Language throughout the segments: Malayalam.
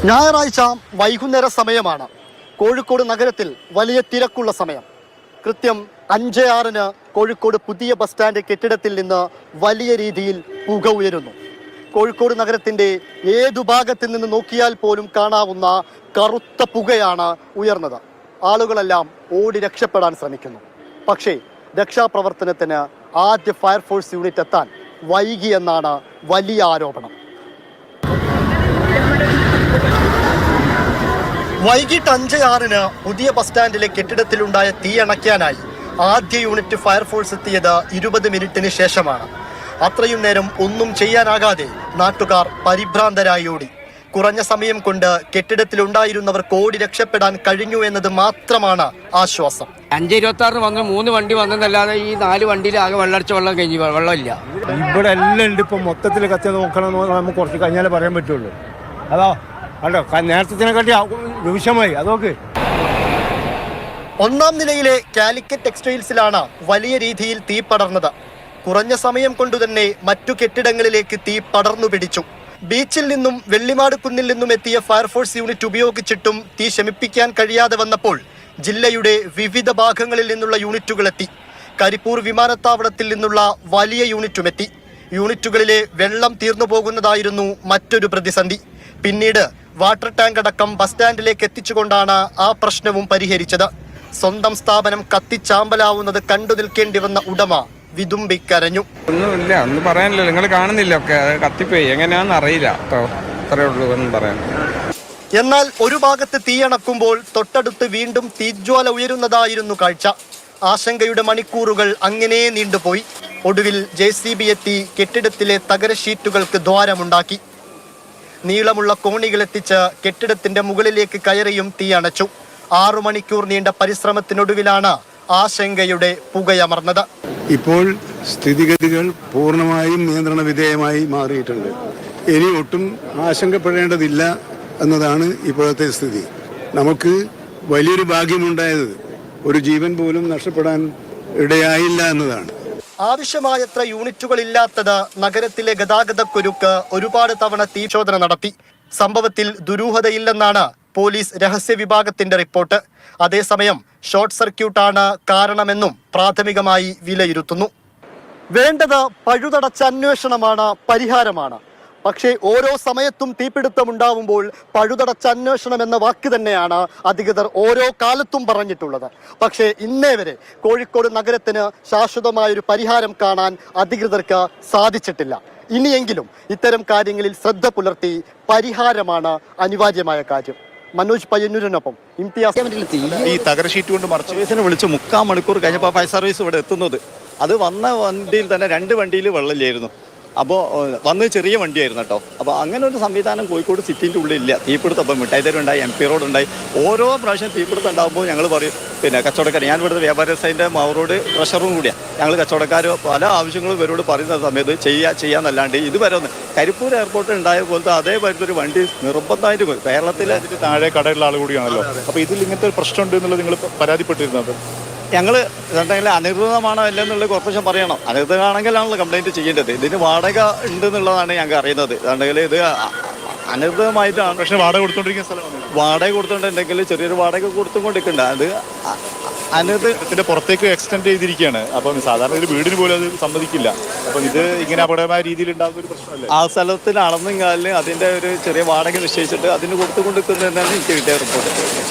ഞായറാഴ്ച വൈകുന്നേര സമയമാണ്. കോഴിക്കോട് നഗരത്തിൽ വലിയ തിരക്കുള്ള സമയം. കൃത്യം 5:06 കോഴിക്കോട് പുതിയ ബസ് സ്റ്റാൻഡ് കെട്ടിടത്തിൽ നിന്ന് വലിയ രീതിയിൽ പുക ഉയരുന്നു. കോഴിക്കോട് നഗരത്തിൻ്റെ ഏതു ഭാഗത്തിൽ നിന്ന് നോക്കിയാൽ പോലും കാണാവുന്ന കറുത്ത പുകയാണ് ഉയർന്നത്. ആളുകളെല്ലാം ഓടി രക്ഷപ്പെടാൻ ശ്രമിക്കുന്നു. പക്ഷേ രക്ഷാപ്രവർത്തനത്തിന് ആദ്യ ഫയർഫോഴ്സ് യൂണിറ്റ് എത്താൻ വൈകിയെന്നാണ് വലിയ ആരോപണം. വൈകിട്ട് 5:06 പുതിയ ബസ് സ്റ്റാൻഡിലെ കെട്ടിടത്തിലുണ്ടായ തീ അണയ്ക്കാനായി ആദ്യ യൂണിറ്റ് ഫയർഫോഴ്സ് എത്തിയത് 20 മിനിറ്റിന് ശേഷമാണ്. അത്രയും നേരം ഒന്നും ചെയ്യാനാകാതെ നാട്ടുകാർ പരിഭ്രാന്തരായി ഓടി. കുറഞ്ഞ സമയം കൊണ്ട് കെട്ടിടത്തിലുണ്ടായിരുന്നവർക്ക് ഓടി രക്ഷപ്പെടാൻ കഴിഞ്ഞു എന്നത് മാത്രമാണ് ആശ്വാസം. 5:26 വന്ന് 3 വണ്ടി വന്നതല്ലാതെ ഈ 4 വണ്ടിയിൽ ആകെ വെള്ളടിച്ച വെള്ളം കഴിഞ്ഞു, വെള്ളമില്ല. ഇവിടെ എല്ലാം ഉണ്ട്. ഇപ്പം മൊത്തത്തിൽ കത്തി നോക്കണം, നമുക്ക് കുറച്ച് കഴിഞ്ഞാലേ പറയാൻ പറ്റുള്ളൂ. അതോ അല്ലോ നേരത്തിനെക്കാട്ടി രൂക്ഷമായി അതൊക്കെ. ഒന്നാം നിലയിലെ കാലിക്കറ്റ് ടെക്സ്റ്റൈൽസിലാണ് വലിയ രീതിയിൽ തീ പടർന്നത്. കുറഞ്ഞ സമയം കൊണ്ടുതന്നെ മറ്റു കെട്ടിടങ്ങളിലേക്ക് തീ പടർന്നു പിടിച്ചു. ബീച്ചിൽ നിന്നും വെള്ളിമാട് കുന്നിൽ നിന്നും എത്തിയ ഫയർഫോഴ്സ് യൂണിറ്റ് ഉപയോഗിച്ചിട്ടും തീ ശമിപ്പിക്കാൻ കഴിയാതെ വന്നപ്പോൾ ജില്ലയുടെ വിവിധ ഭാഗങ്ങളിൽ നിന്നുള്ള യൂണിറ്റുകൾ എത്തി. കരിപ്പൂർ വിമാനത്താവളത്തിൽ നിന്നുള്ള വലിയ യൂണിറ്റും എത്തി. യൂണിറ്റുകളിലെ വെള്ളം തീർന്നു പോകുന്നതായിരുന്നു മറ്റൊരു പ്രതിസന്ധി. പിന്നീട് വാട്ടർ ടാങ്ക് അടക്കം ബസ് സ്റ്റാൻഡിലേക്ക് എത്തിച്ചുകൊണ്ടാണ് ആ പ്രശ്നവും പരിഹരിച്ചത്. സ്വന്തം സ്ഥാപനം കത്തിച്ചാമ്പലാവുന്നത് കണ്ടു നിൽക്കേണ്ടി വന്ന ഉടമ വിതുമ്പിക്കരഞ്ഞു. ഒന്നുമില്ല, ഒന്നും പറയാനില്ല. നിങ്ങൾ കാണുന്നില്ല, ഒക്കെ കത്തിപ്പോയി. എങ്ങനെയാണെന്ന് അറിയില്ല. അത്രേ ഉള്ളൂ ഒന്നും പറയാൻ. എന്നാൽ ഒരു ഭാഗത്ത് തീയണക്കുമ്പോൾ തൊട്ടടുത്ത് വീണ്ടും തീജ്വാല ഉയരുന്നതായിരുന്നു കാഴ്ച. ആശങ്കയുടെ മണിക്കൂറുകൾ അങ്ങനെ നീണ്ടുപോയി. ഒടുവിൽ JCB എത്തി കെട്ടിടത്തിലെ തകര ഷീറ്റുകൾക്ക് ദ്വാരമുണ്ടാക്കി. നീളമുള്ള കോണികളെത്തിച്ച് കെട്ടിടത്തിന്റെ മുകളിലേക്ക് കയറിയും തീയണച്ചു. 6 മണിക്കൂർ നീണ്ട പരിശ്രമത്തിനൊടുവിലാണ് ആശങ്കയുടെ പുകയമർന്നത്. ഇപ്പോൾ സ്ഥിതിഗതികൾ പൂർണ്ണമായും നിയന്ത്രണ വിധേയമായി മാറിയിട്ടുണ്ട്. ഇനി ഒട്ടും ആശങ്കപ്പെടേണ്ടതില്ല എന്നതാണ് ഇപ്പോഴത്തെ സ്ഥിതി. നമുക്ക് വലിയൊരു ഭാഗ്യമുണ്ടായത് ഒരു ജീവൻ പോലും നഷ്ടപ്പെടാൻ ഇടയായില്ല എന്നതാണ്. ആവശ്യമായത്ര യൂണിറ്റുകൾ ഇല്ലാത്തത് നഗരത്തിലെ ഗതാഗതക്കുരുക്ക് ഒരുപാട് തവണ തീശോധന നടത്തി. സംഭവത്തിൽ ദുരൂഹതയില്ലെന്നാണ് പോലീസ് രഹസ്യ വിഭാഗത്തിന്റെ റിപ്പോർട്ട്. അതേസമയം ഷോർട്ട് സർക്യൂട്ടാണ് കാരണമെന്നും പ്രാഥമികമായി വിലയിരുത്തുന്നു. വേണ്ടത് പഴുതടച്ച അന്വേഷണമാണ്, പരിഹാരമാണ്. പക്ഷേ ഓരോ സമയത്തും തീപിടുത്തമുണ്ടാവുമ്പോൾ പഴുതടച്ച അന്വേഷണം എന്ന വാക്ക് തന്നെയാണ് അധികൃതർ ഓരോ കാലത്തും പറഞ്ഞിട്ടുള്ളത്. പക്ഷേ ഇന്നേ വരെ കോഴിക്കോട് നഗരത്തിന് ശാശ്വതമായൊരു പരിഹാരം കാണാൻ അധികൃതർക്ക് സാധിച്ചിട്ടില്ല. ഇനിയെങ്കിലും ഇത്തരം കാര്യങ്ങളിൽ ശ്രദ്ധ പുലർത്തി പരിഹാരമാണ് അനിവാര്യമായ കാര്യം. മനോജ് പയ്യന്നൂരിനൊപ്പം ഈ തകര ഷീറ്റ് കൊണ്ട് മറിച്ച് വിളിച്ച് 3/4 മണിക്കൂർ കഴിഞ്ഞപ്പോൾ ഫയർ സർവീസ് ഇവിടെ എത്തുന്നത്. അത് വന്ന വണ്ടിയിൽ തന്നെ 2 വണ്ടിയിൽ വെള്ളമില്ലായിരുന്നു. അപ്പോൾ വന്ന് ചെറിയ വണ്ടിയായിരുന്നു കേട്ടോ. അപ്പോൾ അങ്ങനെ ഒരു സംവിധാനം കോഴിക്കോട് സിറ്റിൻ്റെ ഉള്ളിലില്ല. തീപിടുത്തം ഇപ്പം മിഠായിത്തെരുവുണ്ടായി, MP റോഡ് ഉണ്ടായി. ഓരോ പ്രാവശ്യം തീപിടുത്തം ഉണ്ടാകുമ്പോൾ ഞങ്ങൾ പറയും, പിന്നെ കച്ചവടക്കാർ, ഞാൻ ഇവിടുത്തെ വ്യാപാര വ്യവസായത്തിൻ്റെ മാവറോഡ് ട്രഷറും കൂടിയാണ്. ഞങ്ങൾ കച്ചവടക്കാർ പല ആവശ്യങ്ങളും ഇവരോട് പറയുന്ന സമയത്ത് ചെയ്യാന്നല്ലാണ്ട് ഇതുവരെ ഒന്ന് കരിപ്പൂർ എയർപോർട്ടിൽ ഉണ്ടായ പോലത്തെ അതേപോലത്തെ ഒരു വണ്ടി നിർബന്ധമായിട്ട് കേരളത്തിലെ താഴെ കടയുള്ള ആൾ കൂടിയാണല്ലോ. അപ്പോൾ ഇതിൽ ഇങ്ങനത്തെ ഒരു പ്രശ്നമുണ്ട് എന്നുള്ളത് നിങ്ങൾ പരാതിപ്പെട്ടിരുന്നത്? ഞങ്ങൾ എന്തെങ്കിലും അനധികൃതമാണോ അല്ലെന്നുള്ളത് കോർപ്പറേഷൻ പറയണം. അനധികൃതമാണെങ്കിലാണല്ലോ കംപ്ലൈൻറ്റ് ചെയ്യേണ്ടത്. ഇതിന് വാടക ഉണ്ട് എന്നുള്ളതാണ് ഞങ്ങൾക്ക് അറിയുന്നത്. അതുകൊണ്ടെങ്കിൽ ഇത് അനധികൃതമായിട്ടാണ്. പക്ഷേ വാടക കൊടുത്തോണ്ടിരിക്കുന്ന സ്ഥലമാണ്. വാടക കൊടുത്തോണ്ടെങ്കിൽ ചെറിയൊരു വാടക കൊടുത്തുകൊണ്ടിരിക്കുന്നുണ്ട്. അത് ഇതിന്റെ പുറത്തേക്ക് എക്സ്റ്റെൻഡ് ചെയ്തിരിക്കുകയാണ്. അപ്പം സാധാരണ ഒരു വീടിന് പോലും അത് സമ്മതിക്കില്ല. അപ്പം ഇത് ഇങ്ങനെ അപകടമായ രീതിയിൽ ഉണ്ടാകുന്ന ഒരു പ്രശ്നമല്ലേ? ആ സ്ഥലത്തിൽ അളന്നെങ്കാലിന് അതിൻ്റെ ഒരു ചെറിയ വാടക നിശ്ചയിച്ചിട്ട് അതിന് കൊടുത്തുകൊണ്ടിരിക്കുന്നതെന്നാണ് എനിക്ക് കിട്ടിയ റിപ്പോർട്ട്.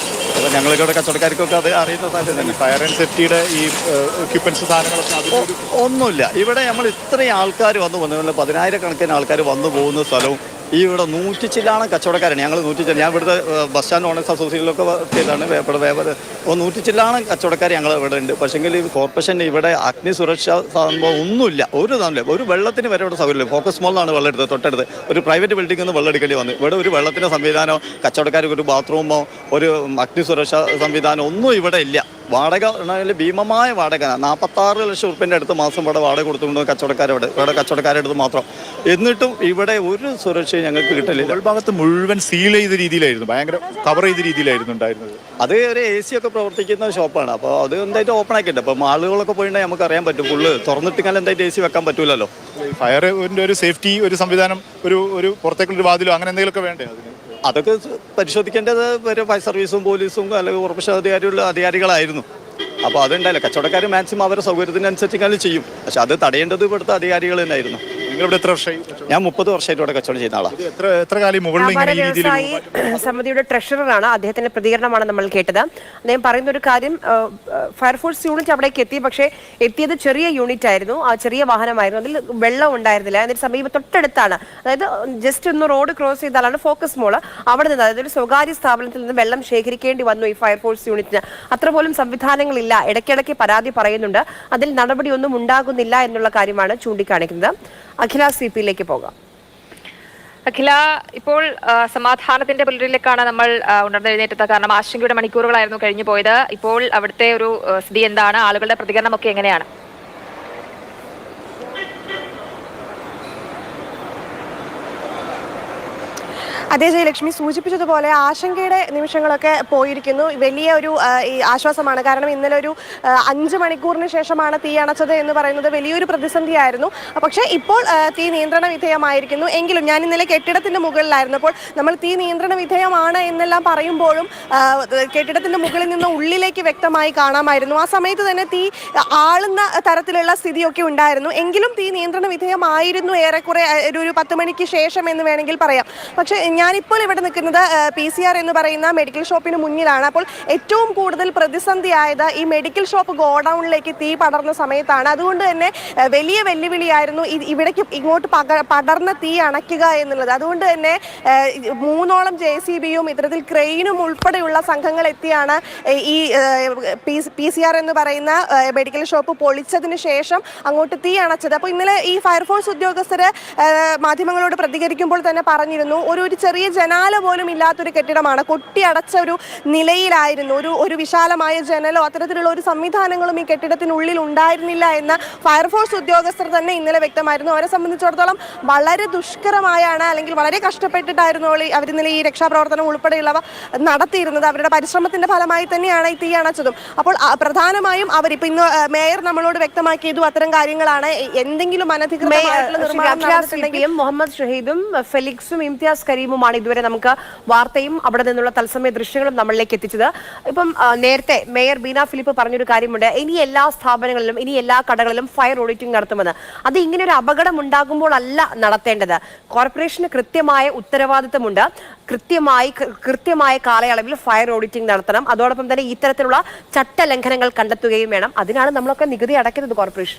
അപ്പോൾ ഞങ്ങളിവിടെ കച്ചവടക്കാർക്കൊക്കെ അത് അറിയുന്ന സാധനം തന്നെ. ഫയർ ആൻഡ് സേഫ്റ്റിയുടെ ഈ എക്യുപ്മെന്റ്സ് സാധനങ്ങളൊക്കെ ഒന്നുമില്ല. ഇവിടെ നമ്മൾ ഇത്രയും ആൾക്കാർ വന്നു 10,000 കണക്കിന് ആൾക്കാർ വന്നു പോകുന്ന സ്ഥലവും ഈ ഇവിടെ 100 ചില്ലാണ് കച്ചവടക്കാരാണ്. ഞങ്ങൾ 100 ചില്ല, ഞാൻ ഇവിടുത്തെ ബസ് സ്റ്റാൻഡ് ഓണേഴ്സ് അസോസിയേഷനിലൊക്കെ ചെയ്താണ്. ഇവിടെ 100 ചില്ലാണ് കച്ചവടക്കാർ ഞങ്ങൾ ഇവിടെ ഉണ്ട്. പക്ഷേങ്കിൽ കോർപ്പറേഷൻ ഇവിടെ അഗ്നി സുരക്ഷാ സംഭവം ഒന്നുമില്ല. ഒരു തന്നെ ഒരു വെള്ളത്തിന് വരെ ഇവിടെ സൗകര്യമില്ല. ഫോക്കസ് മോളിലാണ് വെള്ളം എടുത്തത്. തൊട്ടടുത്ത് ഒരു പ്രൈവറ്റ് ബിൽഡിംഗിൽ നിന്ന് വെള്ളം എടുക്കേണ്ടി വന്നു. ഇവിടെ ഒരു വെള്ളത്തിൻ്റെ സംവിധാനമോ കച്ചവടക്കാർക്ക് ഒരു ബാത്റൂമോ ഒരു അഗ്നി സുരക്ഷാ സംവിധാനം ഒന്നും ഇവിടെ ഇല്ല. വാടക ഭീമമായ വാടക 46 ലക്ഷം ഉറുപ്പിൻ്റെ അടുത്ത് മാസം ഇവിടെ വാടക കൊടുത്തുകൊണ്ട് കച്ചവടക്കാരുടെ അടുത്ത് മാത്രം. എന്നിട്ടും ഇവിടെ ഒരു സുരക്ഷയും ഞങ്ങൾക്ക് കിട്ടില്ല. ഭാഗത്ത് മുഴുവൻ സീൽ ചെയ്ത രീതിയിലായിരുന്നു, ഭയങ്കര കവർ ചെയ്ത രീതിയിലായിരുന്നു ഉണ്ടായിരുന്നത്. അത് ഒരു AC ഒക്കെ പ്രവർത്തിക്കുന്ന ഷോപ്പാണ്. അപ്പോൾ അത് എന്തായിട്ട് ഓപ്പൺ ആക്കിയിട്ട് അപ്പം ആളുകളൊക്കെ പോയിട്ടുണ്ടെങ്കിൽ നമുക്ക് അറിയാൻ പറ്റും. ഫുള്ള് തുറന്നിട്ടിങ്ങനെ എന്തായിട്ട് AC വെക്കാൻ പറ്റൂലല്ലോ. ഫയറിൻ്റെ ഒരു സേഫ്റ്റി ഒരു സംവിധാനം, ഒരു പുറത്തേക്കുള്ളൊരു വാതിലോ അങ്ങനെ എന്തെങ്കിലുമൊക്കെ വേണ്ടേ അതിന്? അതൊക്കെ പരിശോധിക്കേണ്ടത് ഫയർ സർവീസും പോലീസും അല്ലെങ്കിൽ കോർപ്പറേഷൻ അധികാരികളായിരുന്നു. അപ്പോൾ അതുണ്ടായില്ല. കച്ചവടക്കാർ മാക്സിമം അവരുടെ സൗകര്യത്തിനനുസരിച്ച് ചെയ്യും. പക്ഷെ അത് തടയേണ്ടത് ഇവിടുത്തെ അധികാരികൾ തന്നെയായിരുന്നു. നിങ്ങളിവിടെ എത്ര വർഷമായി? ഞാൻ 30 വർഷമായിട്ട് ഇവിടെ കച്ചവടം ചെയ്യുന്ന ആളാണ്. എത്ര കാലം മുകളിൽ ഇങ്ങനെ ഈ രീതിയിൽ സമിതിയുടെ ട്രഷററാണ്. അദ്ദേഹത്തിന്റെ പ്രതികരണമാണ് നമ്മൾ കേട്ടത്. അദ്ദേഹം പറയുന്ന ഒരു കാര്യം, ഫയർഫോഴ്സ് യൂണിറ്റ് അവിടേക്ക് എത്തി, പക്ഷേ എത്തിയത് ചെറിയ യൂണിറ്റ് ആയിരുന്നു, ആ ചെറിയ വാഹനമായിരുന്നു, അതിൽ വെള്ളം ഉണ്ടായിരുന്നില്ല. അതിന് സമീപം തൊട്ടടുത്താണ്, അതായത് ജസ്റ്റ് ഒന്ന് റോഡ് ക്രോസ് ചെയ്താലാണ് ഫോക്കസ് മോള്, അവിടെ നിന്ന് അതായത് ഒരു സ്വകാര്യ സ്ഥാപനത്തിൽ നിന്ന് വെള്ളം ശേഖരിക്കേണ്ടി വന്നു ഈ ഫയർഫോഴ്സ് യൂണിറ്റിന്. അത്ര പോലും സംവിധാനങ്ങളില്ല. ഇടയ്ക്കിടയ്ക്ക് പരാതി പറയുന്നുണ്ട്, അതിൽ നടപടിയൊന്നും ഉണ്ടാകുന്നില്ല എന്നുള്ള കാര്യമാണ് ചൂണ്ടിക്കാണിക്കുന്നത്. അഖില CP-യിലേക്ക് പോകാം. അഖില, ഇപ്പോൾ സമാധാനത്തിന്റെ പുലരിലേക്കാണ് നമ്മൾ ഉണർന്നെഴുന്നേറ്റത്. കാരണം ആശങ്കയുടെ മണിക്കൂറുകളായിരുന്നു കഴിഞ്ഞു പോയത്. ഇപ്പോൾ അവിടുത്തെ ഒരു സ്ഥിതി എന്താണ്? ആളുകളുടെ പ്രതികരണമൊക്കെ എങ്ങനെയാണ്? അതേ ജയലക്ഷ്മി സൂചിപ്പിച്ചതുപോലെ ആശങ്കയുടെ നിമിഷങ്ങളൊക്കെ പോയിരിക്കുന്നു. വലിയ ഒരു ആശ്വാസമാണ്. കാരണം ഇന്നലെ ഒരു 5 മണിക്കൂറിന് ശേഷമാണ് തീ അണച്ചത് എന്ന് പറയുന്നത് വലിയൊരു പ്രതിസന്ധിയായിരുന്നു. പക്ഷേ ഇപ്പോൾ തീ നിയന്ത്രണ വിധേയമായിരിക്കുന്നു. എങ്കിലും ഞാൻ ഇന്നലെ കെട്ടിടത്തിന്റെ മുകളിലായിരുന്നു. അപ്പോൾ നമ്മൾ തീ നിയന്ത്രണ വിധേയമാണ് എന്നെല്ലാം പറയുമ്പോഴും കെട്ടിടത്തിന്റെ മുകളിൽ നിന്ന് ഉള്ളിലേക്ക് വ്യക്തമായി കാണാമായിരുന്നു. ആ സമയത്ത് തന്നെ തീ ആളുന്ന തരത്തിലുള്ള സ്ഥിതിയൊക്കെ ഉണ്ടായിരുന്നു. എങ്കിലും തീ നിയന്ത്രണ വിധേയമായിരുന്നു ഏറെക്കുറെ ഒരു 10 മണിക്ക് ശേഷം എന്ന് വേണമെങ്കിൽ പറയാം. പക്ഷേ ഞാനിപ്പോൾ ഇവിടെ നിൽക്കുന്നത് PCR എന്ന് പറയുന്ന മെഡിക്കൽ ഷോപ്പിന് മുന്നിലാണ്. അപ്പോൾ ഏറ്റവും കൂടുതൽ പ്രതിസന്ധിയായത് ഈ മെഡിക്കൽ ഷോപ്പ് ഗോഡൌണിലേക്ക് തീ പടർന്ന സമയത്താണ്. അതുകൊണ്ട് തന്നെ വലിയ വെല്ലുവിളിയായിരുന്നു ഇവിടേക്ക് ഇങ്ങോട്ട് പടർന്ന തീ അണയ്ക്കുക എന്നുള്ളത്. അതുകൊണ്ട് തന്നെ 3ഓളം JCB-യും ഇത്തരത്തിൽ ക്രെയിനും ഉൾപ്പെടെയുള്ള സംഘങ്ങൾ എത്തിയാണ് ഈ PCR എന്ന് പറയുന്ന മെഡിക്കൽ ഷോപ്പ് പൊളിച്ചതിന് ശേഷം അങ്ങോട്ട് തീ അണച്ചത്. അപ്പോൾ ഇന്നലെ ഈ ഫയർഫോഴ്സ് ഉദ്യോഗസ്ഥര് മാധ്യമങ്ങളോട് പ്രതികരിക്കുമ്പോൾ തന്നെ പറഞ്ഞിരുന്നു, ഒരു ചെറിയ ജനാല പോലും ഇല്ലാത്തൊരു കെട്ടിടമാണ്, കൊട്ടിയടച്ച ഒരു നിലയിലായിരുന്നു. ഒരു വിശാലമായ ജനലോ അത്തരത്തിലുള്ള ഒരു സംവിധാനങ്ങളും ഈ കെട്ടിടത്തിനുള്ളിൽ ഉണ്ടായിരുന്നില്ല എന്ന് ഫയർഫോഴ്സ് ഉദ്യോഗസ്ഥർ തന്നെ ഇന്നലെ വ്യക്തമായിരുന്നു. അവരെ സംബന്ധിച്ചിടത്തോളം വളരെ ദുഷ്കരമായാണ്, അല്ലെങ്കിൽ വളരെ കഷ്ടപ്പെട്ടിട്ടായിരുന്നു അവർ ഇന്നലെ ഈ രക്ഷാപ്രവർത്തനം ഉൾപ്പെടെയുള്ളവ നടത്തിയിരുന്നത്. അവരുടെ പരിശ്രമത്തിന്റെ ഫലമായി തന്നെയാണ് ഈ തീ അണച്ചതും. അപ്പോൾ പ്രധാനമായും അവരിപ്പോ ഇന്ന് മേയർ നമ്മളോട് വ്യക്തമാക്കിയതും അത്തരം കാര്യങ്ങളാണ്. എന്തെങ്കിലും അനധികൃതമായിട്ടുള്ള നിർമ്മാണം മുഹമ്മദ് ഷഹീദും ഫെലിക്സും ഇംതിയാസ് കരീമുമാണ് ഇതുവരെ നമുക്ക് വാർത്തയും അവിടെ നിന്നുള്ള തത്സമയ ദൃശ്യങ്ങളും നമ്മളിലേക്ക് എത്തിച്ചത്. ഇപ്പം നേരത്തെ മേയർ ബീന ഫിലിപ്പ് പറഞ്ഞൊരു കാര്യമുണ്ട്, ഇനി എല്ലാ സ്ഥാപനങ്ങളിലും ഇനി എല്ലാ കടകളിലും ഫയർ ഓഡിറ്റിംഗ് നടത്തുമെന്ന്. അത് ഇങ്ങനെ ഒരു അപകടം ഉണ്ടാകുമ്പോൾ അല്ല നടത്തേണ്ടത്. കോർപ്പറേഷന് കൃത്യമായ ഉത്തരവാദിത്തമുണ്ട്. കൃത്യമായ കാലയളവിൽ ഫയർ ഓഡിറ്റിംഗ് നടത്തണം. അതോടൊപ്പം തന്നെ ഇത്തരത്തിലുള്ള ചട്ടലംഘനങ്ങൾ കണ്ടെത്തുകയും വേണം. അതിനാണ് നമ്മളൊക്കെ നികുതി അടയ്ക്കുന്നത് കോർപ്പറേഷൻ.